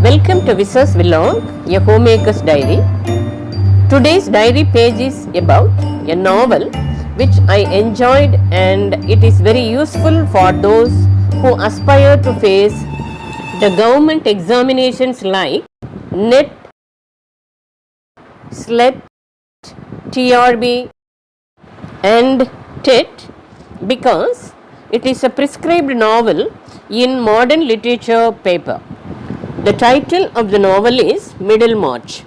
Welcome to Vissa's Vlog, a homemaker's diary. Today's diary page is about a novel which I enjoyed, and it is very useful for those who aspire to face the government examinations like NET, SLET, TRB and TET, because it is a prescribed novel in modern literature paper. The title of the novel is Middlemarch.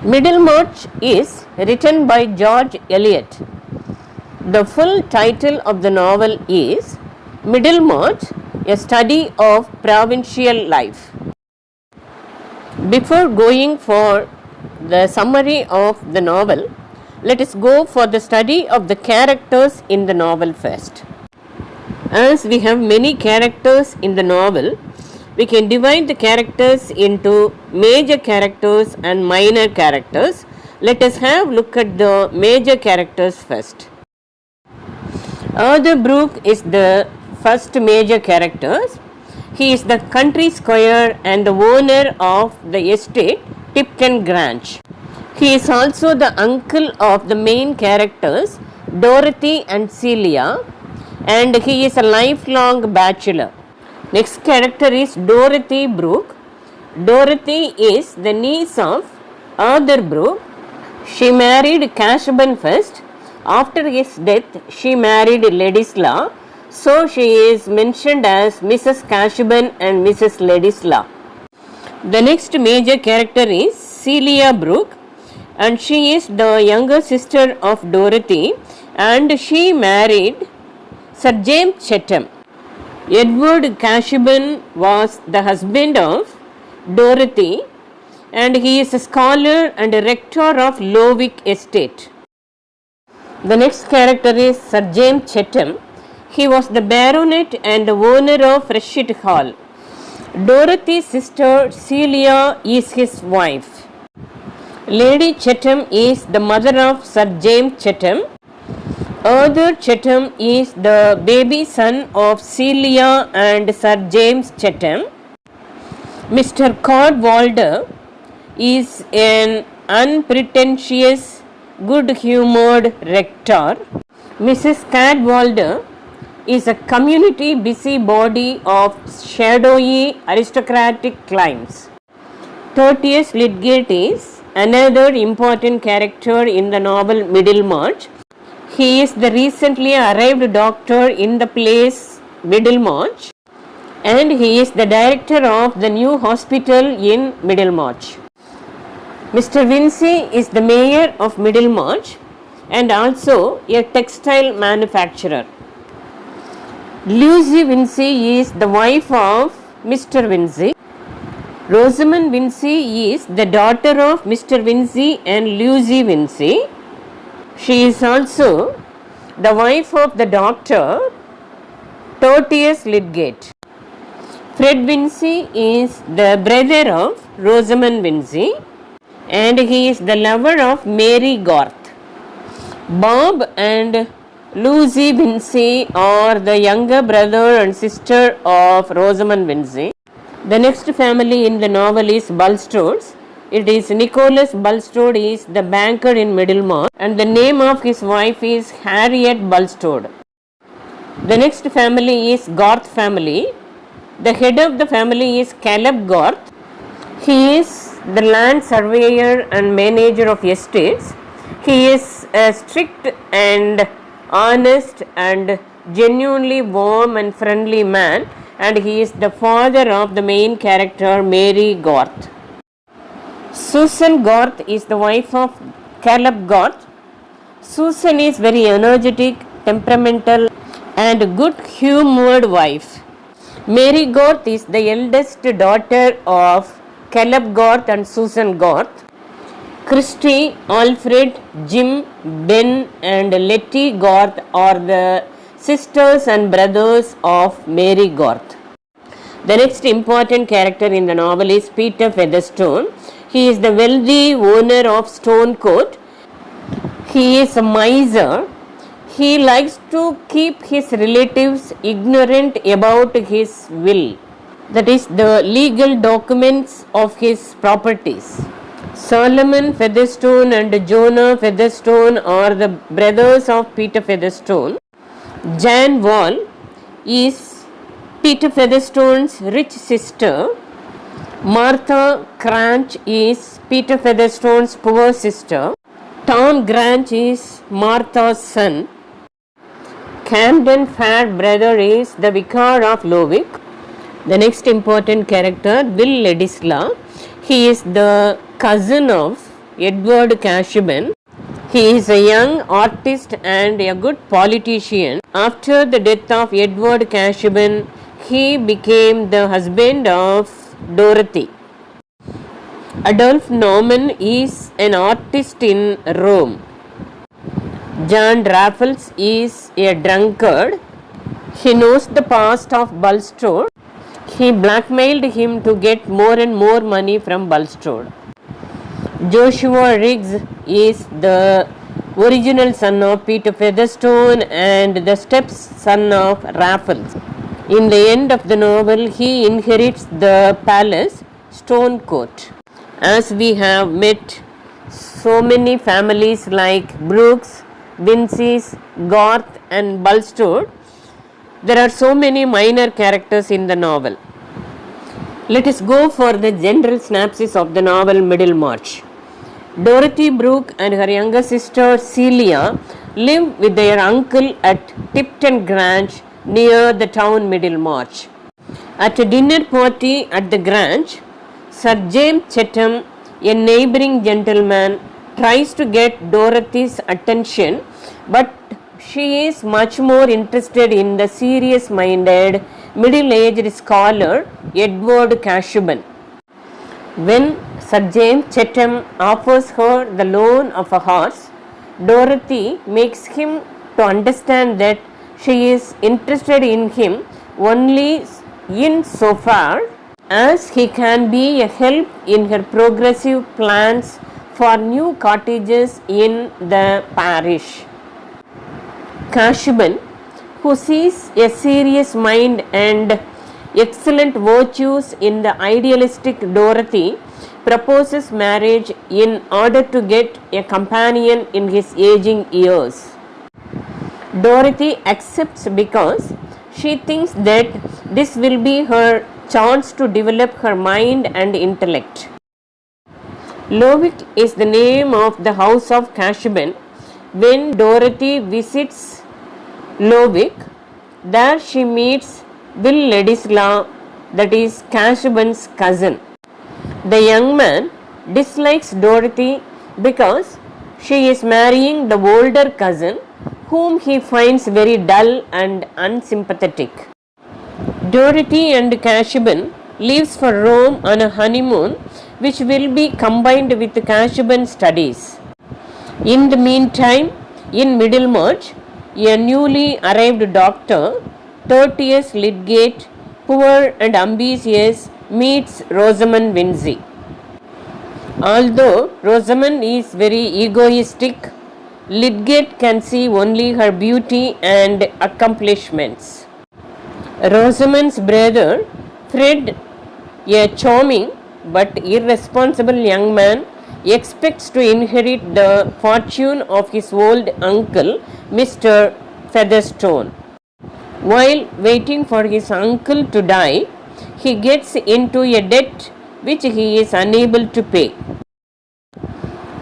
Middlemarch is written by George Eliot. The full title of the novel is Middlemarch, a study of provincial life. Before going for the summary of the novel, let us go for the study of the characters in the novel first. As we have many characters in the novel, we can divide the characters into major characters and minor characters. Let us have a look at the major characters first. Arthur Brooke is the first major character. He is the country squire and the owner of the estate Tipton Grange. He is also the uncle of the main characters Dorothy and Celia, and he is a lifelong bachelor. Next character is Dorothy Brooke. Dorothy is the niece of Arthur Brooke. She married Cashburn first. After his death, she married Ladislaw. So she is mentioned as Mrs. Cashburn and Mrs. Ladislaw. The next major character is Celia Brooke, and she is the younger sister of Dorothy, and she married Sir James Chatham. Edward Cashburn was the husband of Dorothy, and he is a scholar and a rector of Lowick Estate. The next character is Sir James Chatham. He was the baronet and the owner of Rashid Hall. Dorothy's sister Celia is his wife. Lady Chatham is the mother of Sir James Chatham. Arthur Chatham is the baby son of Celia and Sir James Chatham. Mr. Cadwallader is an unpretentious, good-humoured rector. Mrs. Cadwallader is a community busybody of shadowy aristocratic climes. Tertius Lydgate is another important character in the novel Middlemarch. He is the recently arrived doctor in the place Middlemarch, and he is the director of the new hospital in Middlemarch. Mr. Vincey is the mayor of Middlemarch and also a textile manufacturer. Lucy Vincey is the wife of Mr. Vincey. Rosamond Vincey is the daughter of Mr. Vincey and Lucy Vincey. She is also the wife of the doctor Tertius Lydgate. Fred Vincey is the brother of Rosamond Vincey, and he is the lover of Mary Garth. Bob and Lucy Vincey are the younger brother and sister of Rosamond Vincey. The next family in the novel is Bulstrodes. It is Nicholas Bulstrode is the banker in Middlemarch, and the name of his wife is Harriet Bulstrode. The next family is Garth family. The head of the family is Caleb Garth. He is the land surveyor and manager of estates. He is a strict and honest and genuinely warm and friendly man, and he is the father of the main character Mary Garth. Susan Garth is the wife of Caleb Garth. Susan is very energetic, temperamental and good-humoured wife. Mary Garth is the eldest daughter of Caleb Garth and Susan Garth. Christy, Alfred, Jim, Ben and Letty Garth are the sisters and brothers of Mary Garth. The next important character in the novel is Peter Featherstone. He is the wealthy owner of Stone Court. He is a miser. He likes to keep his relatives ignorant about his will. that is the legal documents of his properties. Solomon Featherstone and Jonah Featherstone are the brothers of Peter Featherstone. Jan Wall is Peter Featherstone's rich sister. Martha Cranch is Peter Featherstone's poor sister. Tom Granch is Martha's son. Camden Fair brother is the vicar of Lowick. The next important character, Will Ledisla. He is the cousin of Edward Casaubon. He is a young artist and a good politician. After the death of Edward Casaubon, he became the husband of Dorothy. Adolph Norman is an artist in Rome. John Raffles is a drunkard. He knows the past of Bulstrode. He blackmailed him to get more and more money from Bulstrode. Joshua Riggs is the original son of Peter Featherstone and the stepson of Raffles. In the end of the novel, he inherits the palace, Stonecourt. As we have met so many families like Brooks, Vincey's, Garth and Bulstrode, there are so many minor characters in the novel. Let us go for the general synopsis of the novel Middlemarch. Dorothy Brooke and her younger sister Celia live with their uncle at Tipton Grange near the town Middlemarch. At a dinner party at the Grange, Sir James Chatham, a neighbouring gentleman, tries to get Dorothy's attention, but she is much more interested in the serious-minded, middle-aged scholar Edward Casaubon. When Sir James Chatham offers her the loan of a horse, Dorothy makes him to understand that she is interested in him only in so far as he can be a help in her progressive plans for new cottages in the parish. Casaubon, who sees a serious mind and excellent virtues in the idealistic Dorothy, proposes marriage in order to get a companion in his aging years. Dorothy accepts because she thinks that this will be her chance to develop her mind and intellect. Lowick is the name of the house of Casaubon. When Dorothy visits Lowick, there she meets Will Ledisla, that is Casaubon's cousin. The young man dislikes Dorothy because she is marrying the older cousin, whom he finds very dull and unsympathetic. Dorothy and Casaubon leaves for Rome on a honeymoon, which will be combined with Casaubon's studies. In the meantime, in Middlemarch, a newly arrived doctor, Tertius Lydgate, poor and ambitious, meets Rosamond Vincey. Although Rosamond is very egoistic, Lydgate can see only her beauty and accomplishments. Rosamond's brother, Fred, a charming but irresponsible young man, expects to inherit the fortune of his old uncle, Mr. Featherstone. While waiting for his uncle to die, he gets into a debt which he is unable to pay.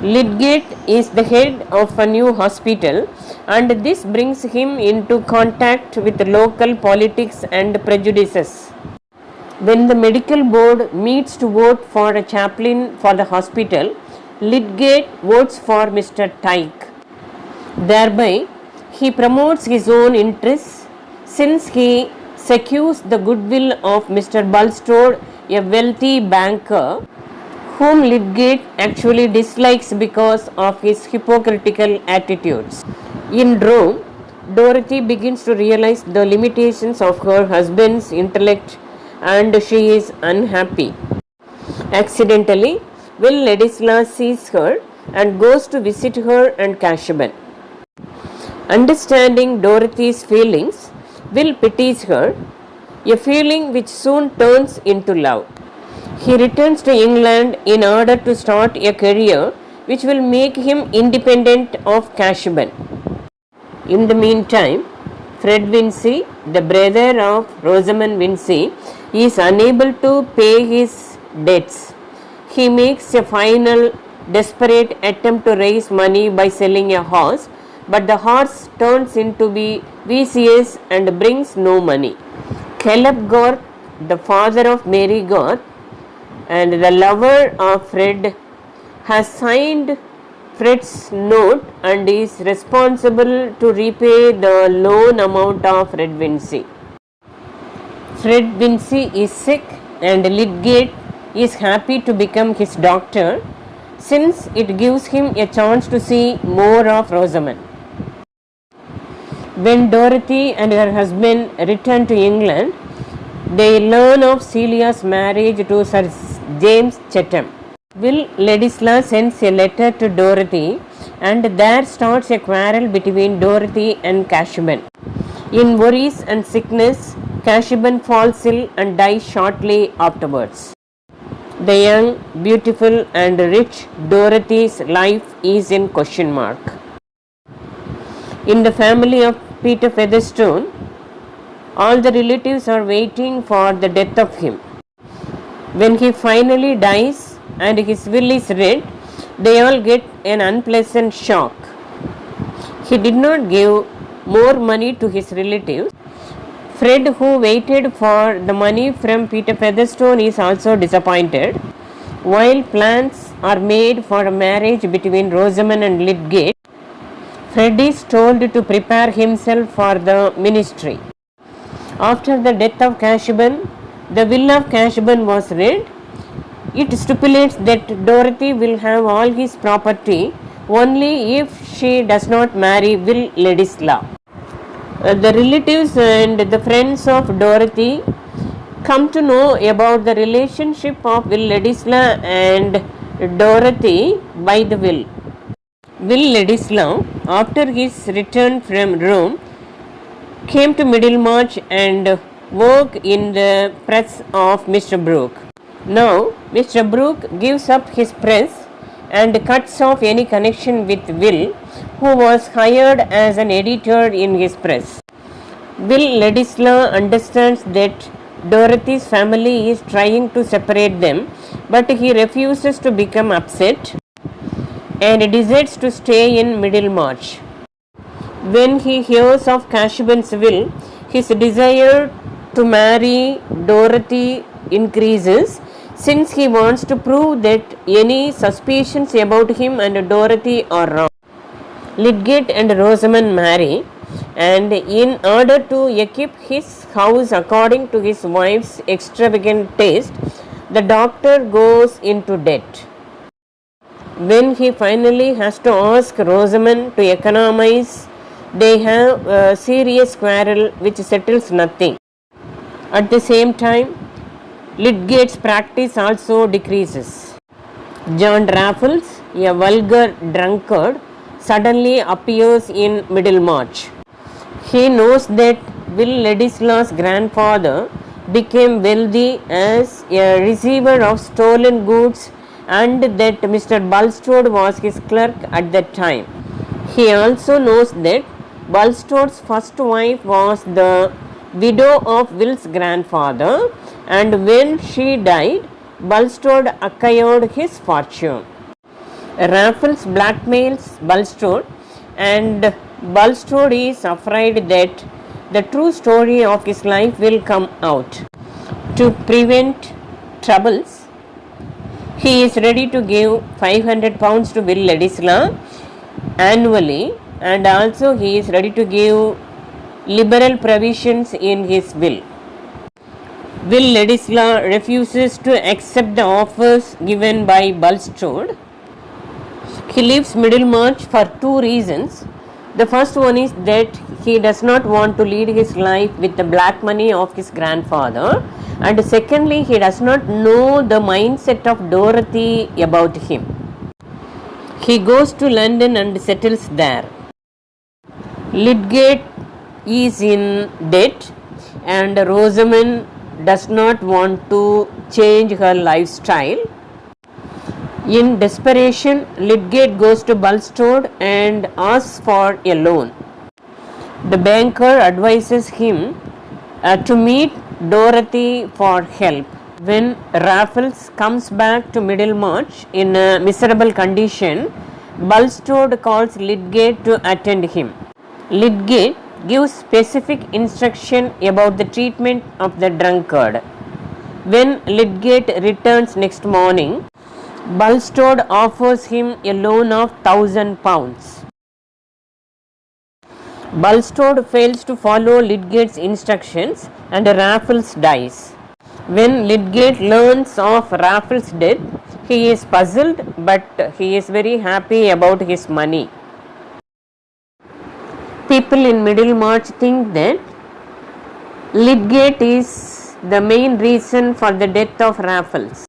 Lydgate is the head of a new hospital, and this brings him into contact with local politics and prejudices. When the medical board meets to vote for a chaplain for the hospital, Lydgate votes for Mr. Tyke. Thereby, he promotes his own interests, since he secures the goodwill of Mr. Bulstrode, a wealthy banker, whom Lydgate actually dislikes because of his hypocritical attitudes. In Rome, Dorothy begins to realize the limitations of her husband's intellect, and she is unhappy. Accidentally, Will Ledisla sees her and goes to visit her and Casaubon. Understanding Dorothy's feelings, Will pities her a feeling which soon turns into love. He returns to England in order to start a career which will make him independent of Casaubon. In the meantime, Fred Vincy, the brother of Rosamond Vincy, is unable to pay his debts. He makes a final desperate attempt to raise money by selling a horse, but the horse turns into be vicious and brings no money. Caleb Garth, the father of Mary Garth and the lover of Fred, has signed Fred's note and is responsible to repay the loan amount of Fred Vincy. Fred Vincy is sick and Lydgate is happy to become his doctor since it gives him a chance to see more of Rosamond. When Dorothy and her husband return to England, they learn of Celia's marriage to Sir James Chatham. Will Ladislas sends a letter to Dorothy and there starts a quarrel between Dorothy and Casaubon. In worries and sickness, Casaubon falls ill and dies shortly afterwards. The young, beautiful and rich Dorothy's life is in question mark. In the family of Peter Featherstone, all the relatives are waiting for the death of him. When he finally dies and his will is read, they all get an unpleasant shock. He did not give more money to his relatives. Fred, who waited for the money from Peter Featherstone, is also disappointed. While plans are made for a marriage between Rosamond and Lydgate, Fred is told to prepare himself for the ministry. After the death of Casaubon, the will of Casaubon was read. It stipulates that Dorothy will have all his property only if she does not marry Will Ladislas. The relatives and the friends of Dorothy come to know about the relationship of Will Ladislas and Dorothy by the will. Will Ladislas, after his return from Rome, came to Middlemarch and worked in the press of Mr. Brooke. Now, Mr. Brooke gives up his press and cuts off any connection with Will, who was hired as an editor in his press. Will Ladislas understands that Dorothy's family is trying to separate them, but he refuses to become upset and decides to stay in Middlemarch. When he hears of Casaubon's will, his desire to marry Dorothy increases, since he wants to prove that any suspicions about him and Dorothy are wrong. Lydgate and Rosamond marry, and in order to equip his house according to his wife's extravagant taste, the doctor goes into debt. When he finally has to ask Rosamond to economize, they have a serious quarrel which settles nothing. At the same time, Lydgate's practice also decreases. John Raffles, a vulgar drunkard, suddenly appears in Middlemarch. He knows that Will Ladislas' grandfather became wealthy as a receiver of stolen goods and that Mr. Bulstrode was his clerk at that time. He also knows that Bulstrode's first wife was the widow of Will's grandfather, and when she died, Bulstrode acquired his fortune. Raffles blackmails Bulstrode, and Bulstrode is afraid that the true story of his life will come out. To prevent troubles, he is ready to give £500 to Will Ladislas annually, and also he is ready to give liberal provisions in his will. Will Ladislas refuses to accept the offers given by Bulstrode. He leaves Middlemarch for two reasons. The first one is that he does not want to lead his life with the black money of his grandfather, and secondly, he does not know the mindset of Dorothy about him. He goes to London and settles there. Lydgate is in debt, and Rosamond does not want to change her lifestyle. In desperation, Lydgate goes to Bulstrode and asks for a loan. The banker advises him to meet Dorothy for help. When Raffles comes back to Middlemarch in a miserable condition, Bulstrode calls Lydgate to attend him. Lydgate gives specific instruction about the treatment of the drunkard. When Lydgate returns next morning, Bulstrode offers him a loan of £1,000. Bulstrode fails to follow Lydgate's instructions and Raffles dies. When Lydgate learns of Raffles' death, he is puzzled, but he is very happy about his money. People in Middlemarch think that Lydgate is the main reason for the death of Raffles.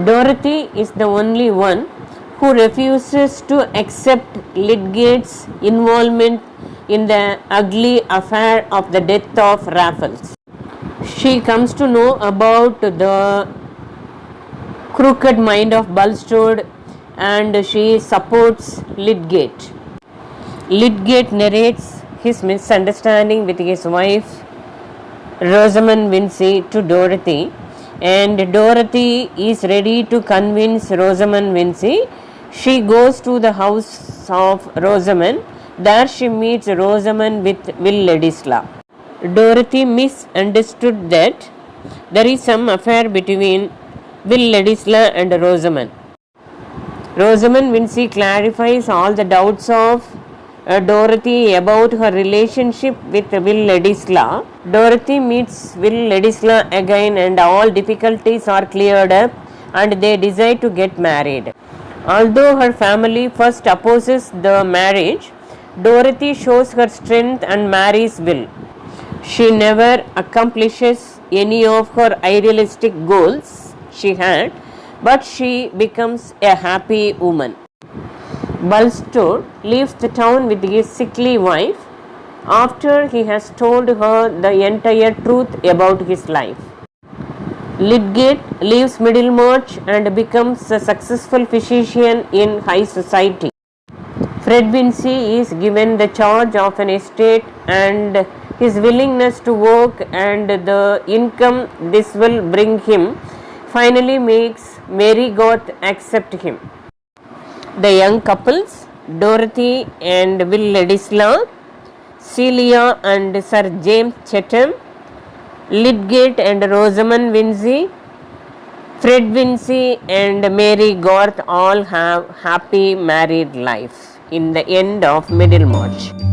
Dorothy is the only one who refuses to accept Lydgate's involvement in the ugly affair of the death of Raffles. She comes to know about the crooked mind of Bulstrode and she supports Lydgate. Lydgate narrates his misunderstanding with his wife Rosamond Vincy to Dorothy, and Dorothy is ready to convince Rosamond Vincy. She goes to the house of Rosamond. There she meets Rosamond with Will Ladisla. Dorothy misunderstood that there is some affair between Will Ladisla and Rosamond. Rosamond Vincy clarifies all the doubts of Dorothy about her relationship with Will Ladisla. Dorothy meets Will Ladisla again and all difficulties are cleared up and they decide to get married. Although her family first opposes the marriage, Dorothy shows her strength and marries Will. She never accomplishes any of her idealistic goals she had, but she becomes a happy woman. Bulstrode leaves the town with his sickly wife after he has told her the entire truth about his life. Lydgate leaves Middlemarch and becomes a successful physician in high society. Fred Vincy is given the charge of an estate, and his willingness to work and the income this will bring him finally makes Mary Garth accept him. The young couples, Dorothy and Will Ladisla, Celia and Sir James Chatham, Lydgate and Rosamond Vincy, Fred Vincy and Mary Garth all have happy married life in the end of Middlemarch.